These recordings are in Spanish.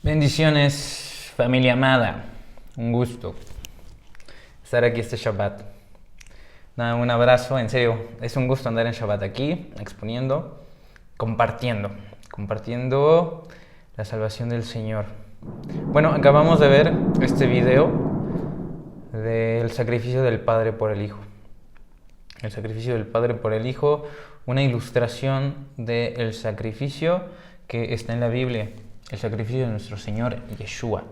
Bendiciones, familia amada. Un gusto estar aquí este Shabbat. Nada, un abrazo, en serio. Es un gusto andar en Shabbat aquí, exponiendo, compartiendo la salvación del Señor. Bueno, acabamos de ver este video del sacrificio del Padre por el Hijo. El sacrificio del Padre por el Hijo, una ilustración del sacrificio que está en la Biblia. El sacrificio de nuestro Señor Yeshua.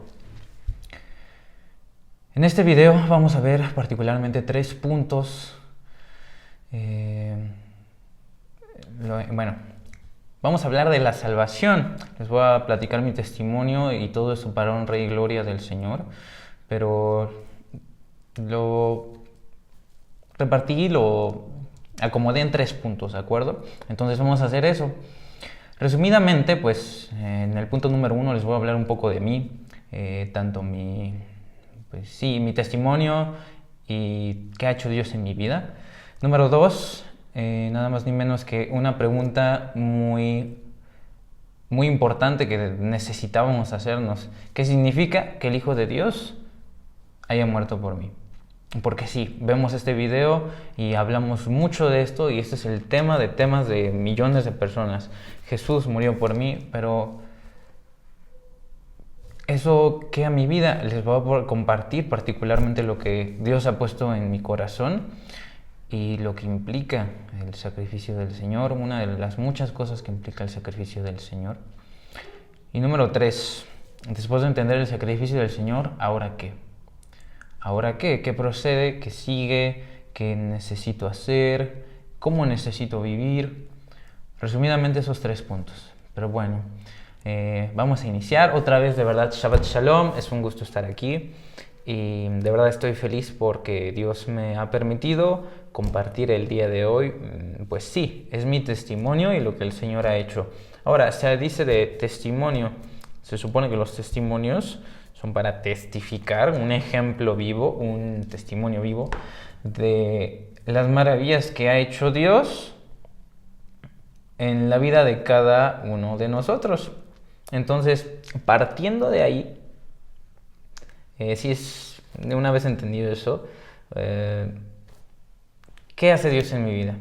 En este video vamos a ver particularmente 3 puntos. Vamos a hablar de la salvación. Les voy a platicar mi testimonio y todo eso para honra y gloria del Señor. Pero lo repartí, lo acomodé en 3 puntos, ¿de acuerdo? Entonces vamos a hacer eso. Resumidamente, pues en el punto número 1 les voy a hablar un poco de mí, tanto mi testimonio y qué ha hecho Dios en mi vida. Número 2, nada más ni menos que una pregunta muy importante que necesitábamos hacernos. ¿Qué significa que el Hijo de Dios haya muerto por mí? Porque sí, vemos este video y hablamos mucho de esto y este es el tema de temas de millones de personas. Jesús murió por mí, pero eso que a mi vida les voy a compartir particularmente lo que Dios ha puesto en mi corazón y lo que implica el sacrificio del Señor, una de las muchas cosas que implica el sacrificio del Señor. Y número 3, después de entender el sacrificio del Señor, ¿ahora qué? ¿Ahora qué? ¿Qué procede? ¿Qué sigue? ¿Qué necesito hacer? ¿Cómo necesito vivir? Resumidamente esos 3 puntos. Pero bueno, vamos a iniciar. Otra vez, de verdad, Shabbat Shalom. Es un gusto estar aquí. Y de verdad estoy feliz porque Dios me ha permitido compartir el día de hoy. Pues sí, es mi testimonio y lo que el Señor ha hecho. Ahora, se dice de testimonio. Se supone que los testimonios son para testificar, un ejemplo vivo, un testimonio vivo de las maravillas que ha hecho Dios en la vida de cada uno de nosotros. Entonces, partiendo de ahí, si es de una vez entendido eso, ¿qué hace Dios en mi vida?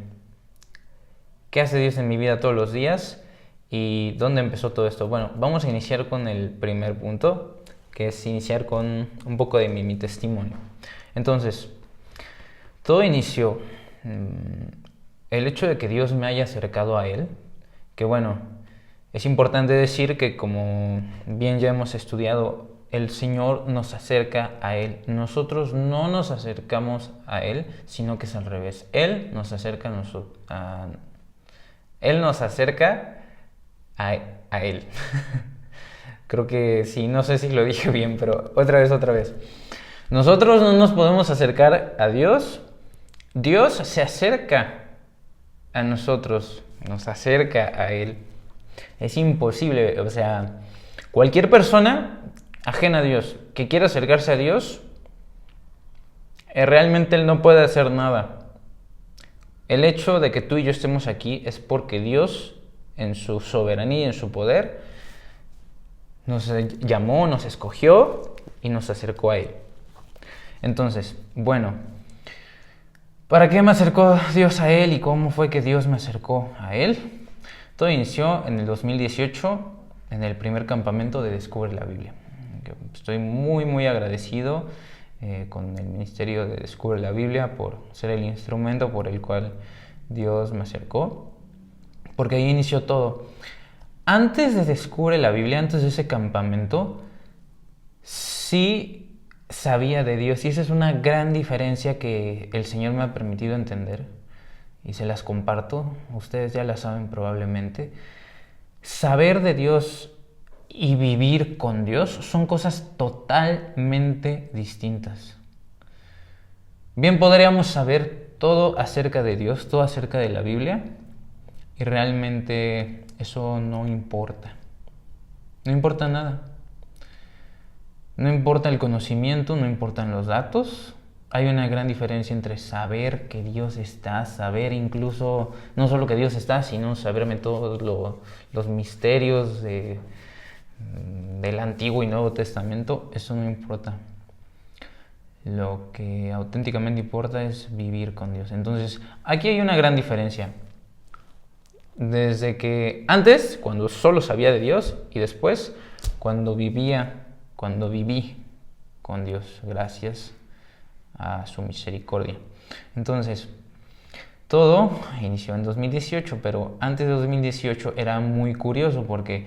¿Qué hace Dios en mi vida todos los días? ¿Y dónde empezó todo esto? Bueno, vamos a iniciar con el primer punto, que es iniciar con un poco de mi testimonio. Entonces, todo inició el hecho de que Dios me haya acercado a Él, que bueno, es importante decir que como bien ya hemos estudiado, el Señor nos acerca a Él. Nosotros no nos acercamos a Él, sino que es al revés. Él nos acerca a Él. Creo que sí, no sé si lo dije bien, pero otra vez. Nosotros no nos podemos acercar a Dios. Dios se acerca a nosotros, nos acerca a Él. Es imposible, o sea, cualquier persona ajena a Dios que quiera acercarse a Dios, realmente Él no puede hacer nada. El hecho de que tú y yo estemos aquí es porque Dios, en su soberanía y en su poder, nos llamó, nos escogió y nos acercó a Él. Entonces, bueno, ¿para qué me acercó Dios a Él y cómo fue que Dios me acercó a Él? Todo inició en el 2018, en el primer campamento de Descubre la Biblia. Estoy muy agradecido con el ministerio de Descubre la Biblia por ser el instrumento por el cual Dios me acercó, porque ahí inició todo. Antes de Descubre la Biblia, antes de ese campamento, sí sabía de Dios. Y esa es una gran diferencia que el Señor me ha permitido entender. Y se las comparto. Ustedes ya la saben probablemente. Saber de Dios y vivir con Dios son cosas totalmente distintas. Bien podríamos saber todo acerca de Dios, todo acerca de la Biblia. Y realmente eso no importa. No importa nada. No importa el conocimiento, no importan los datos. Hay una gran diferencia entre saber que Dios está, saber incluso, no solo que Dios está, sino saberme todos los misterios del Antiguo y Nuevo Testamento, eso no importa. Lo que auténticamente importa es vivir con Dios. Entonces, aquí hay una gran diferencia. Desde que antes, cuando solo sabía de Dios, y después, cuando viví con Dios, gracias a su misericordia. Entonces, todo inició en 2018, pero antes de 2018 era muy curioso porque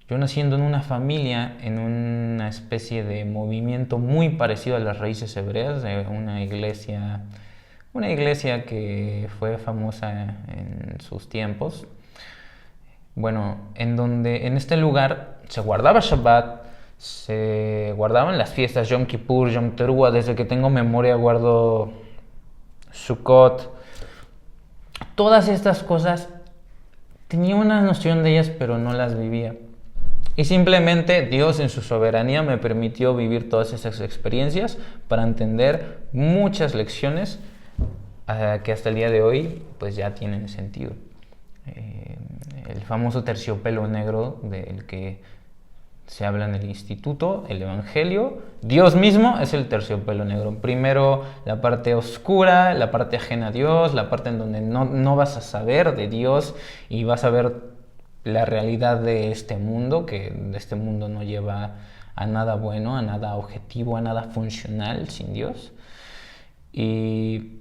yo naciendo en una familia, en una especie de movimiento muy parecido a las raíces hebreas, de una iglesia que fue famosa en sus tiempos. Bueno, en este lugar se guardaba Shabbat, se guardaban las fiestas, Yom Kippur, Yom Teruah, desde que tengo memoria guardo Sukkot. Todas estas cosas tenía una noción de ellas, pero no las vivía. Y simplemente Dios en su soberanía me permitió vivir todas esas experiencias para entender muchas lecciones que hasta el día de hoy pues ya tienen sentido. El famoso terciopelo negro del que se habla en el instituto, el Evangelio, Dios mismo es el terciopelo negro. Primero la parte oscura, la parte ajena a Dios, la parte en donde no vas a saber de Dios y vas a ver la realidad de este mundo, que este mundo no lleva a nada bueno, a nada objetivo, a nada funcional sin Dios. Y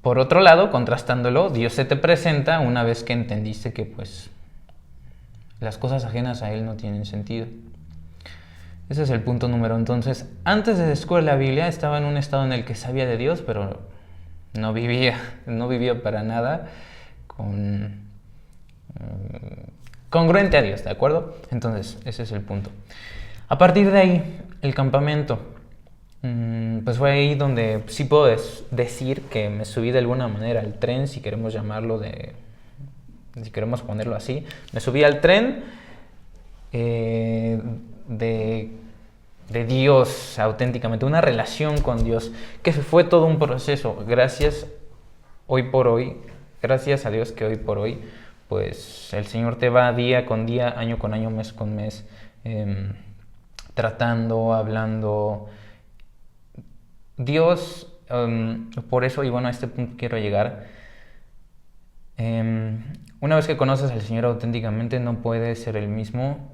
por otro lado, contrastándolo, Dios se te presenta una vez que entendiste que pues las cosas ajenas a Él no tienen sentido. Ese es el punto número. Entonces, antes de descubrir la Biblia, estaba en un estado en el que sabía de Dios, pero no vivía para nada congruente a Dios, ¿de acuerdo? Entonces, ese es el punto. A partir de ahí, el campamento, pues fue ahí donde sí puedo decir que me subí de alguna manera al tren, si queremos llamarlo si queremos ponerlo así. Me subí al tren de Dios auténticamente, una relación con Dios, que fue todo un proceso. Gracias a Dios que hoy por hoy, pues el Señor te va día con día, año con año, mes con mes, tratando, hablando. Dios, por eso, y bueno, a este punto quiero llegar. Una vez que conoces al Señor auténticamente, no puedes ser el mismo.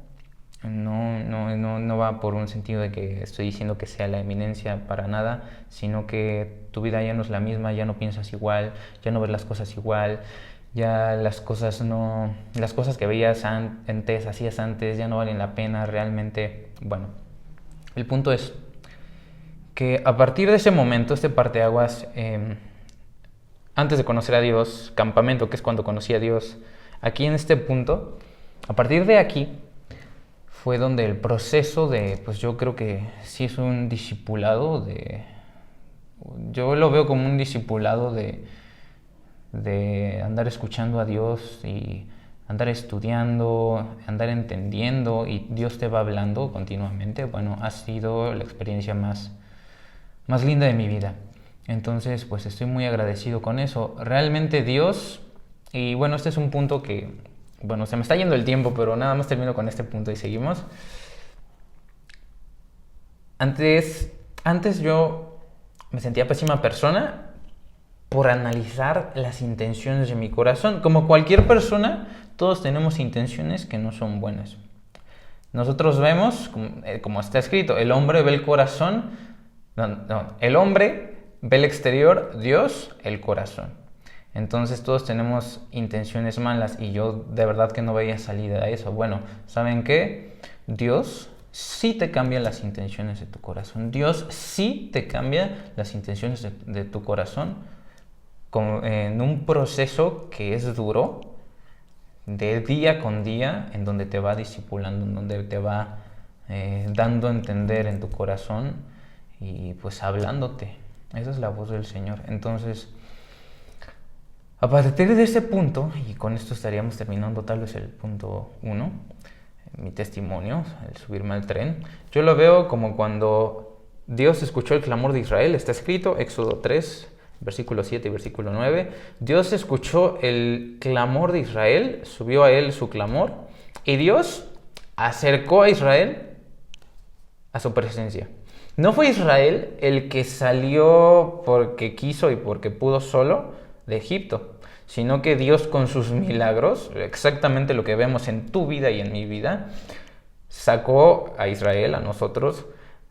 No va por un sentido de que estoy diciendo que sea la eminencia para nada, sino que tu vida ya no es la misma, ya no piensas igual, ya no ves las cosas igual, ya las cosas que veías antes, hacías antes, ya no valen la pena realmente. Bueno, el punto es que a partir de ese momento, este parteaguas, antes de conocer a Dios, campamento, que es cuando conocí a Dios, aquí en este punto, a partir de aquí, fue donde el proceso pues yo creo que sí es un discipulado yo lo veo como un discipulado de andar escuchando a Dios y andar estudiando, andar entendiendo, y Dios te va hablando continuamente. Bueno, ha sido la experiencia más linda de mi vida. Entonces, pues estoy muy agradecido con eso. Realmente Dios, y bueno, este es un punto que, bueno, se me está yendo el tiempo, pero nada más termino con este punto y seguimos. Antes yo me sentía pésima persona por analizar las intenciones de mi corazón. Como cualquier persona, todos tenemos intenciones que no son buenas. Nosotros vemos, como está escrito, el hombre ve el corazón, el hombre ve el exterior, Dios el corazón. Entonces todos tenemos intenciones malas y yo de verdad que no veía salida a eso. Bueno, ¿saben qué? Dios sí te cambia las intenciones de tu corazón. Dios sí te cambia las intenciones de tu corazón en un proceso que es duro, de día con día, en donde te va discipulando, en donde te va dando a entender en tu corazón y pues hablándote. Esa es la voz del Señor. Entonces, a partir de este punto, y con esto estaríamos terminando tal vez el punto 1, mi testimonio, el subirme al tren, yo lo veo como cuando Dios escuchó el clamor de Israel. Está escrito, Éxodo 3, versículo 7 y versículo 9. Dios escuchó el clamor de Israel, subió a él su clamor, y Dios acercó a Israel a su presencia. No fue Israel el que salió porque quiso y porque pudo solo de Egipto, sino que Dios con sus milagros, exactamente lo que vemos en tu vida y en mi vida, sacó a Israel, a nosotros,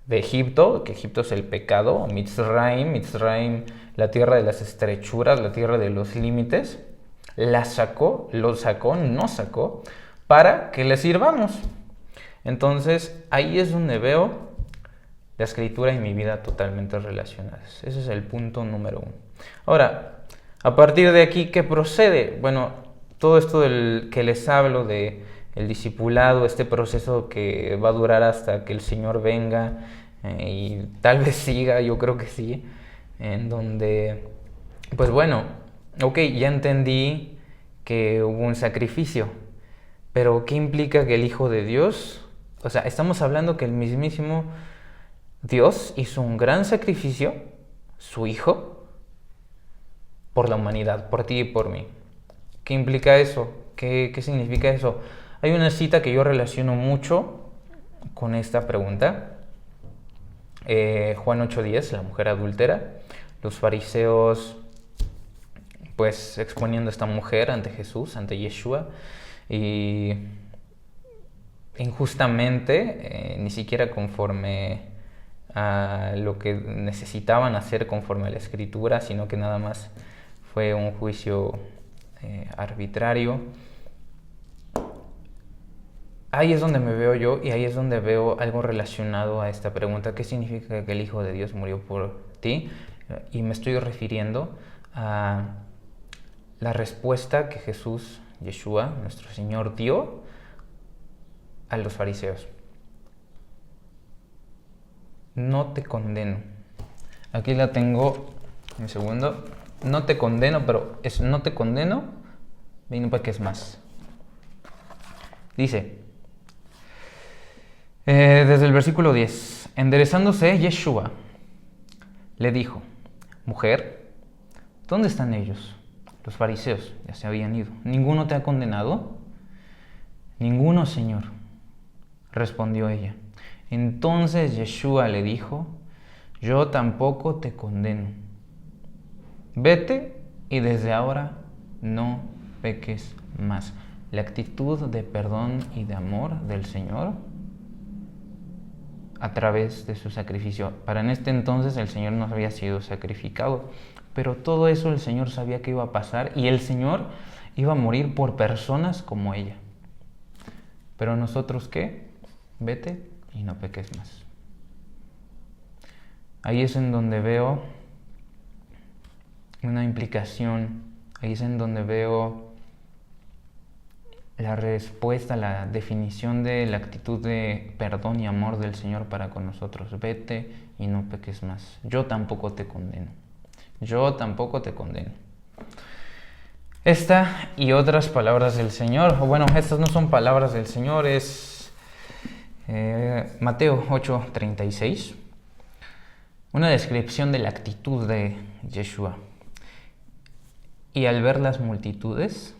de Egipto, que Egipto es el pecado, Mitzrayim, la tierra de las estrechuras, la tierra de los límites, nos sacó, para que le sirvamos. Entonces, ahí es donde veo la escritura y mi vida totalmente relacionadas. Ese es el punto número 1. Ahora, a partir de aquí, ¿qué procede? Bueno, todo esto que les hablo de el discipulado, este proceso que va a durar hasta que el Señor venga, y tal vez siga, yo creo que sí, en donde, pues bueno, ok, ya entendí que hubo un sacrificio, pero ¿qué implica que el Hijo de Dios? O sea, estamos hablando que el mismísimo Dios hizo un gran sacrificio, su Hijo, por la humanidad, por ti y por mí. ¿Qué implica eso? ¿Qué significa eso? Hay una cita que yo relaciono mucho con esta pregunta. Juan 8:10, la mujer adúltera. Los fariseos, pues, exponiendo a esta mujer ante Jesús, ante Yeshua, y injustamente, ni siquiera conforme a lo que necesitaban hacer conforme a la escritura, sino que nada más fue un juicio arbitrario. Ahí es donde me veo yo, y ahí es donde veo algo relacionado a esta pregunta: ¿qué significa que el Hijo de Dios murió por ti? Y me estoy refiriendo a la respuesta que Jesús, Yeshua, nuestro Señor, dio a los fariseos. No te condeno. Aquí la tengo, un segundo. No te condeno, pero es no te condeno, y no peques más. Dice, desde el versículo 10, enderezándose Yeshua, le dijo: mujer, ¿dónde están ellos? Los fariseos ya se habían ido. ¿Ninguno te ha condenado? Ninguno, Señor, respondió ella. Entonces Yeshua le dijo: yo tampoco te condeno. Vete y desde ahora no peques más. La actitud de perdón y de amor del Señor a través de su sacrificio. Para en este entonces el Señor no había sido sacrificado, pero todo eso el Señor sabía que iba a pasar, y el Señor iba a morir por personas como ella. Pero nosotros, ¿qué? Vete y no peques más. Ahí es en donde veo una implicación, ahí es en donde veo la respuesta, la definición de la actitud de perdón y amor del Señor para con nosotros. Vete y no peques más. Yo tampoco te condeno. Yo tampoco te condeno. Esta y otras palabras del Señor, o bueno, estas no son palabras del Señor, es Mateo 8:36, una descripción de la actitud de Yeshua. Y al ver las multitudes,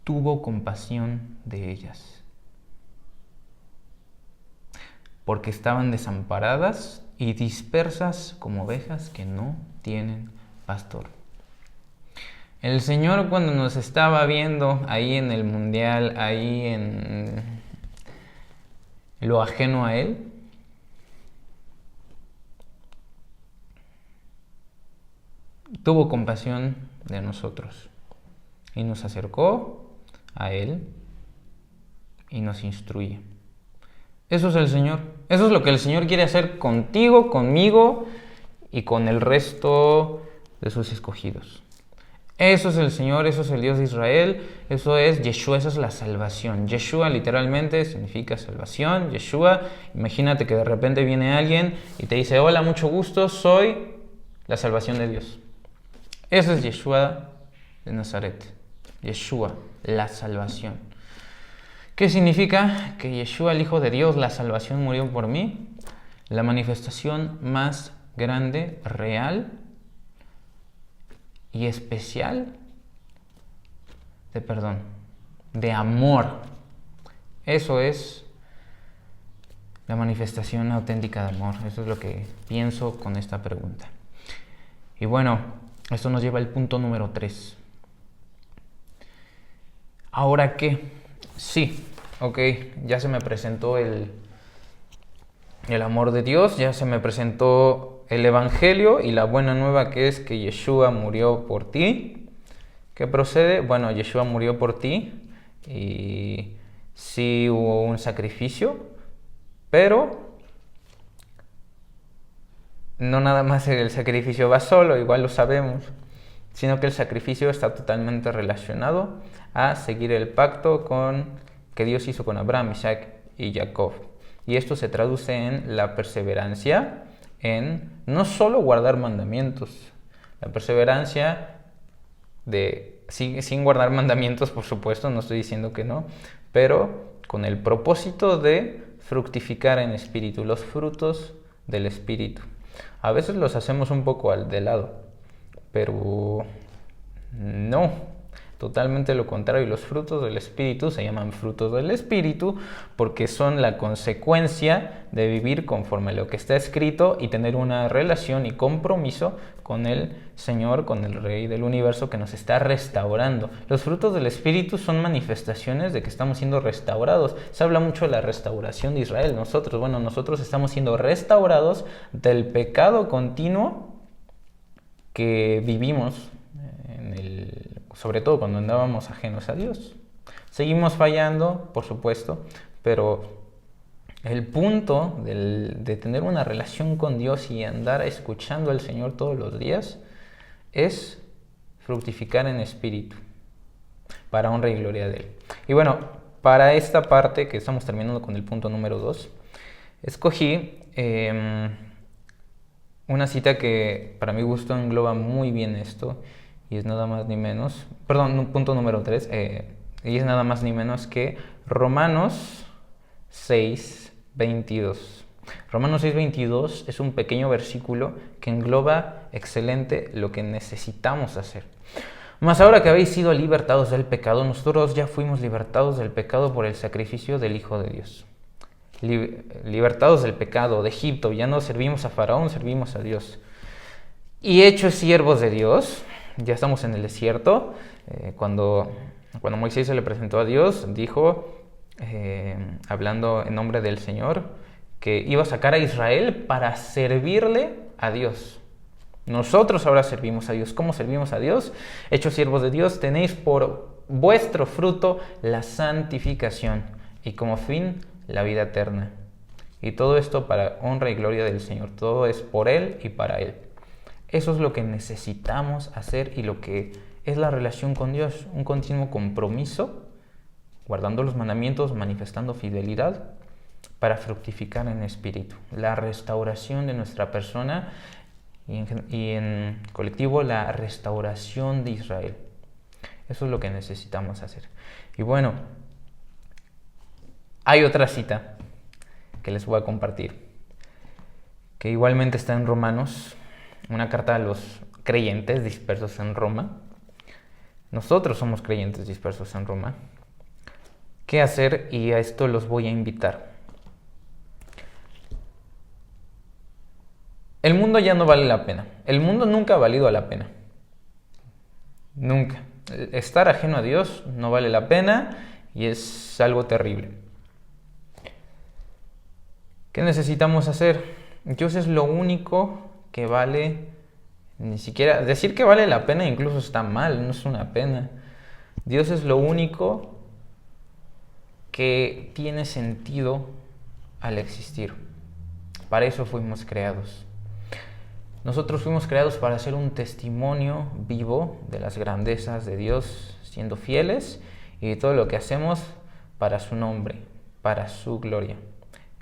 tuvo compasión de ellas, porque estaban desamparadas y dispersas como ovejas que no tienen pastor. El Señor, cuando nos estaba viendo ahí en el mundial, ahí en lo ajeno a Él, tuvo compasión de nosotros y nos acercó a Él y nos instruye. Eso es el Señor. Eso es lo que el Señor quiere hacer contigo, conmigo y con el resto de sus escogidos. Eso es el Señor, eso es el Dios de Israel, eso es Yeshua, esa es la salvación. Yeshua literalmente significa salvación. Yeshua, imagínate que de repente viene alguien y te dice: hola, mucho gusto, soy la salvación de Dios. Eso es Yeshua de Nazaret. Yeshua, la salvación. ¿Qué significa? Que Yeshua, el Hijo de Dios, la salvación, murió por mí. La manifestación más grande, real y especial de perdón, de amor Eso es la manifestación auténtica de amor. Eso es lo que pienso con esta pregunta. Y bueno, esto nos lleva al punto número 3. ¿Ahora qué? Sí, ok, ya se me presentó el amor de Dios, ya se me presentó el Evangelio y la buena nueva, que es que Yeshua murió por ti. ¿Qué procede? Bueno, Yeshua murió por ti y sí hubo un sacrificio, pero no nada más el sacrificio va solo, igual lo sabemos, sino que el sacrificio está totalmente relacionado a seguir el pacto que Dios hizo con Abraham, Isaac y Jacob. Y esto se traduce en la perseverancia, en no solo guardar mandamientos, la perseverancia sin guardar mandamientos, por supuesto, no estoy diciendo que no, pero con el propósito de fructificar en espíritu, los frutos del espíritu. A veces los hacemos un poco de lado, pero no, totalmente lo contrario. Los frutos del espíritu se llaman frutos del espíritu porque son la consecuencia de vivir conforme a lo que está escrito y tener una relación y compromiso con el Señor, con el Rey del universo que nos está restaurando. Los frutos del espíritu son manifestaciones de que estamos siendo restaurados. Se habla mucho de la restauración de Israel. Nosotros estamos siendo restaurados del pecado continuo que vivimos sobre todo cuando andábamos ajenos a Dios. Seguimos fallando, por supuesto, pero el punto de tener una relación con Dios y andar escuchando al Señor todos los días es fructificar en espíritu, para honra y gloria de Él. Y bueno, para esta parte que estamos terminando con el punto número 2, escogí una cita que para mi gusto engloba muy bien esto, y es nada más ni menos, punto número 3, y es nada más ni menos que Romanos 6:22. Romanos 6:22 es un pequeño versículo que engloba excelente lo que necesitamos hacer. Mas ahora que habéis sido libertados del pecado, nosotros ya fuimos libertados del pecado por el sacrificio del Hijo de Dios. Libertados del pecado, de Egipto, ya no servimos a Faraón, servimos a Dios. Y hechos siervos de Dios, ya estamos en el desierto. Cuando Moisés se le presentó a Dios, dijo, hablando en nombre del Señor, que iba a sacar a Israel para servirle a Dios. Nosotros ahora servimos a Dios. ¿Cómo servimos a Dios? Hechos siervos de Dios, tenéis por vuestro fruto la santificación y como fin la vida eterna. Y todo esto para honra y gloria del Señor. Todo es por Él y para Él. Eso es lo que necesitamos hacer y lo que es la relación con Dios. Un continuo compromiso, guardando los mandamientos, manifestando fidelidad para fructificar en espíritu. La restauración de nuestra persona y en colectivo la restauración de Israel. Eso es lo que necesitamos hacer. Y bueno, hay otra cita que les voy a compartir, que igualmente está en Romanos, una carta a los creyentes dispersos en Roma. Nosotros somos creyentes dispersos en Roma. ¿Qué hacer? Y a esto los voy a invitar. El mundo ya no vale la pena. El mundo nunca ha valido la pena. Nunca. Estar ajeno a Dios no vale la pena y es algo terrible. ¿Qué necesitamos hacer? Dios es lo único que vale. Ni siquiera decir que vale la pena incluso está mal, no es una pena. Dios es lo único que tiene sentido al existir. Para eso fuimos creados. Nosotros fuimos creados para ser un testimonio vivo de las grandezas de Dios, siendo fieles y de todo lo que hacemos para su nombre, para su gloria.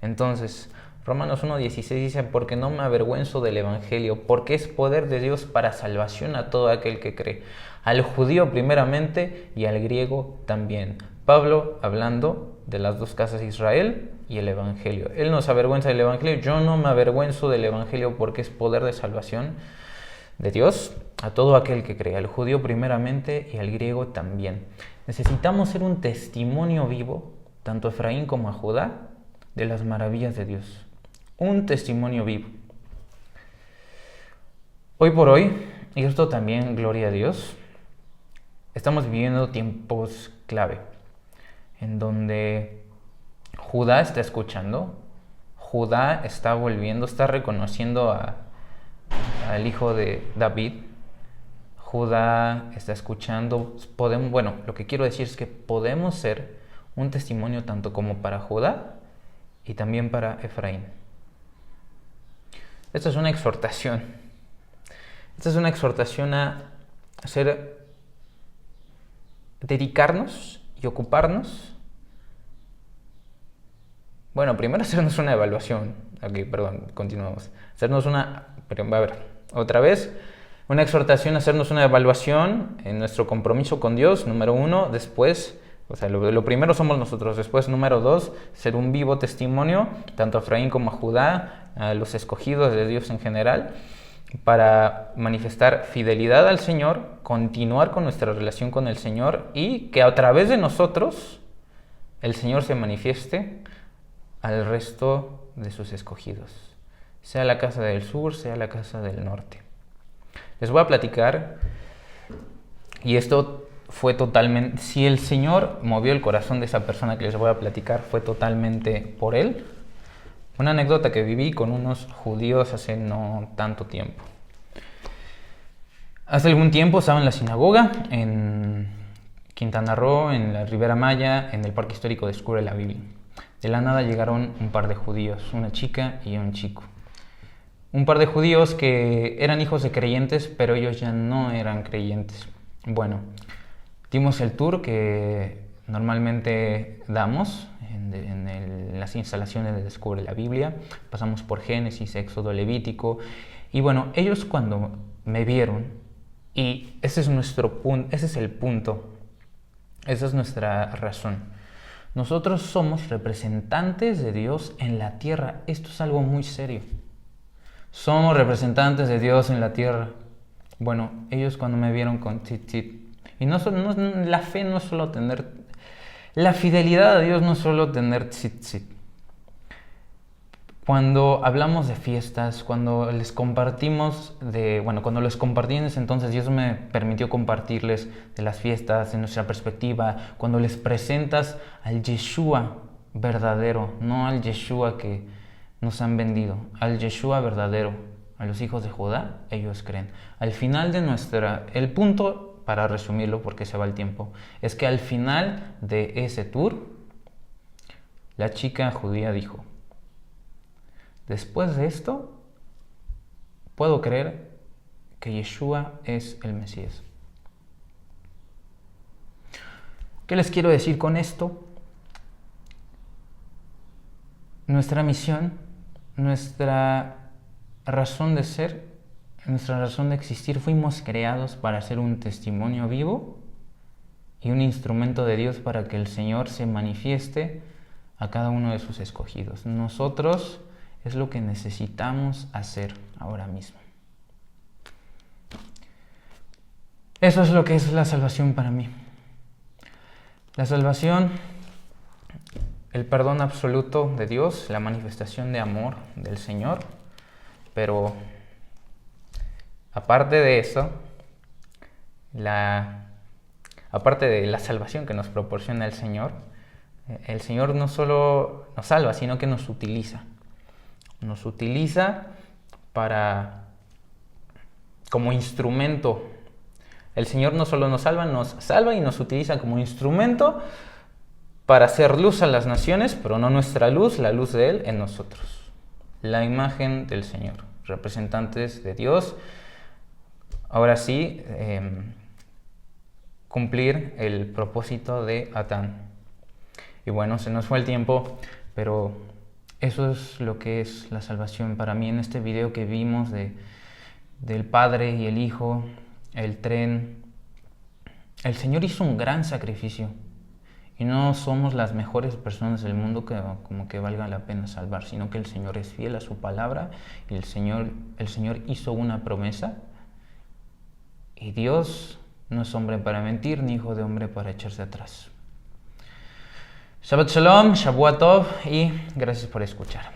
Entonces, Romanos 1:16 dice, porque no me avergüenzo del Evangelio, porque es poder de Dios para salvación a todo aquel que cree, al judío primeramente y al griego también. Pablo hablando de las dos casas de Israel y el Evangelio. Él no se avergüenza del Evangelio, yo no me avergüenzo del Evangelio porque es poder de salvación de Dios a todo aquel que cree, al judío primeramente y al griego también. Necesitamos ser un testimonio vivo tanto a Efraín como a Judá, de las maravillas de Dios. Un testimonio vivo. Hoy por hoy, y esto también, gloria a Dios, estamos viviendo tiempos clave, en donde Judá está escuchando, Judá está volviendo, está reconociendo al hijo de David, Judá está escuchando, lo que quiero decir es que podemos ser un testimonio tanto como para Judá y también para Efraín. Esta es una exhortación. Esta es una exhortación a dedicarnos y ocuparnos. Bueno, primero hacernos una evaluación. Continuamos. Una exhortación a hacernos una evaluación en nuestro compromiso con Dios, número 1. Después, lo primero somos nosotros. Después, número 2, ser un vivo testimonio, tanto a Efraín como a Judá, a los escogidos de Dios en general, para manifestar fidelidad al Señor, continuar con nuestra relación con el Señor y que a través de nosotros el Señor se manifieste al resto de sus escogidos, sea la casa del sur, sea la casa del norte. Les voy a platicar, y esto fue totalmente, si el Señor movió el corazón de esa persona que les voy a platicar, fue totalmente por Él. Una anécdota que viví con unos judíos hace no tanto tiempo. Hace algún tiempo estaba en la sinagoga en Quintana Roo, en la Ribera Maya, en el Parque Histórico Descubre la Biblia. De la nada llegaron un par de judíos, una chica y un chico. Un par de judíos que eran hijos de creyentes, pero ellos ya no eran creyentes. Bueno, dimos el tour que normalmente damos en las instalaciones de Descubre la Biblia. Pasamos por Génesis, Éxodo, Levítico. Y bueno, ellos cuando me vieron, y ese es nuestro punto, ese es el punto, esa es nuestra razón. Nosotros somos representantes de Dios en la tierra. Esto es algo muy serio. Somos representantes de Dios en la tierra. Bueno, ellos cuando me vieron con tzitzit, y la fe no es solo tener, la fidelidad a Dios no es solo tener tzitzit. Cuando hablamos de fiestas, cuando les compartimos cuando les compartí en ese entonces, Dios me permitió compartirles de las fiestas, de nuestra perspectiva, cuando les presentas al Yeshua verdadero, no al Yeshua que nos han vendido, al Yeshua verdadero, a los hijos de Judá, ellos creen. Al final de el punto, para resumirlo porque se va el tiempo, es que al final de ese tour, la chica judía dijo: después de esto, puedo creer que Yeshua es el Mesías. ¿Qué les quiero decir con esto? Nuestra misión, nuestra razón de ser, nuestra razón de existir, fuimos creados para ser un testimonio vivo y un instrumento de Dios para que el Señor se manifieste a cada uno de sus escogidos. Nosotros es lo que necesitamos hacer ahora mismo. Eso es lo que es la salvación para mí. La salvación, el perdón absoluto de Dios, la manifestación de amor del Señor, pero aparte de eso, aparte de la salvación que nos proporciona el Señor no solo nos salva, sino que nos utiliza. Nos utiliza como instrumento. El Señor no solo nos salva y nos utiliza como instrumento para hacer luz a las naciones, pero no nuestra luz, la luz de Él en nosotros. La imagen del Señor, representantes de Dios. Ahora sí, cumplir el propósito de Adán. Y bueno, se nos fue el tiempo, pero eso es lo que es la salvación para mí. En este video que vimos del Padre y el Hijo, el tren, el Señor hizo un gran sacrificio. Y no somos las mejores personas del mundo como que valga la pena salvar, sino que el Señor es fiel a su palabra y el Señor hizo una promesa. Y Dios no es hombre para mentir, ni hijo de hombre para echarse atrás. Shabbat Shalom, Shavua Tov y gracias por escuchar.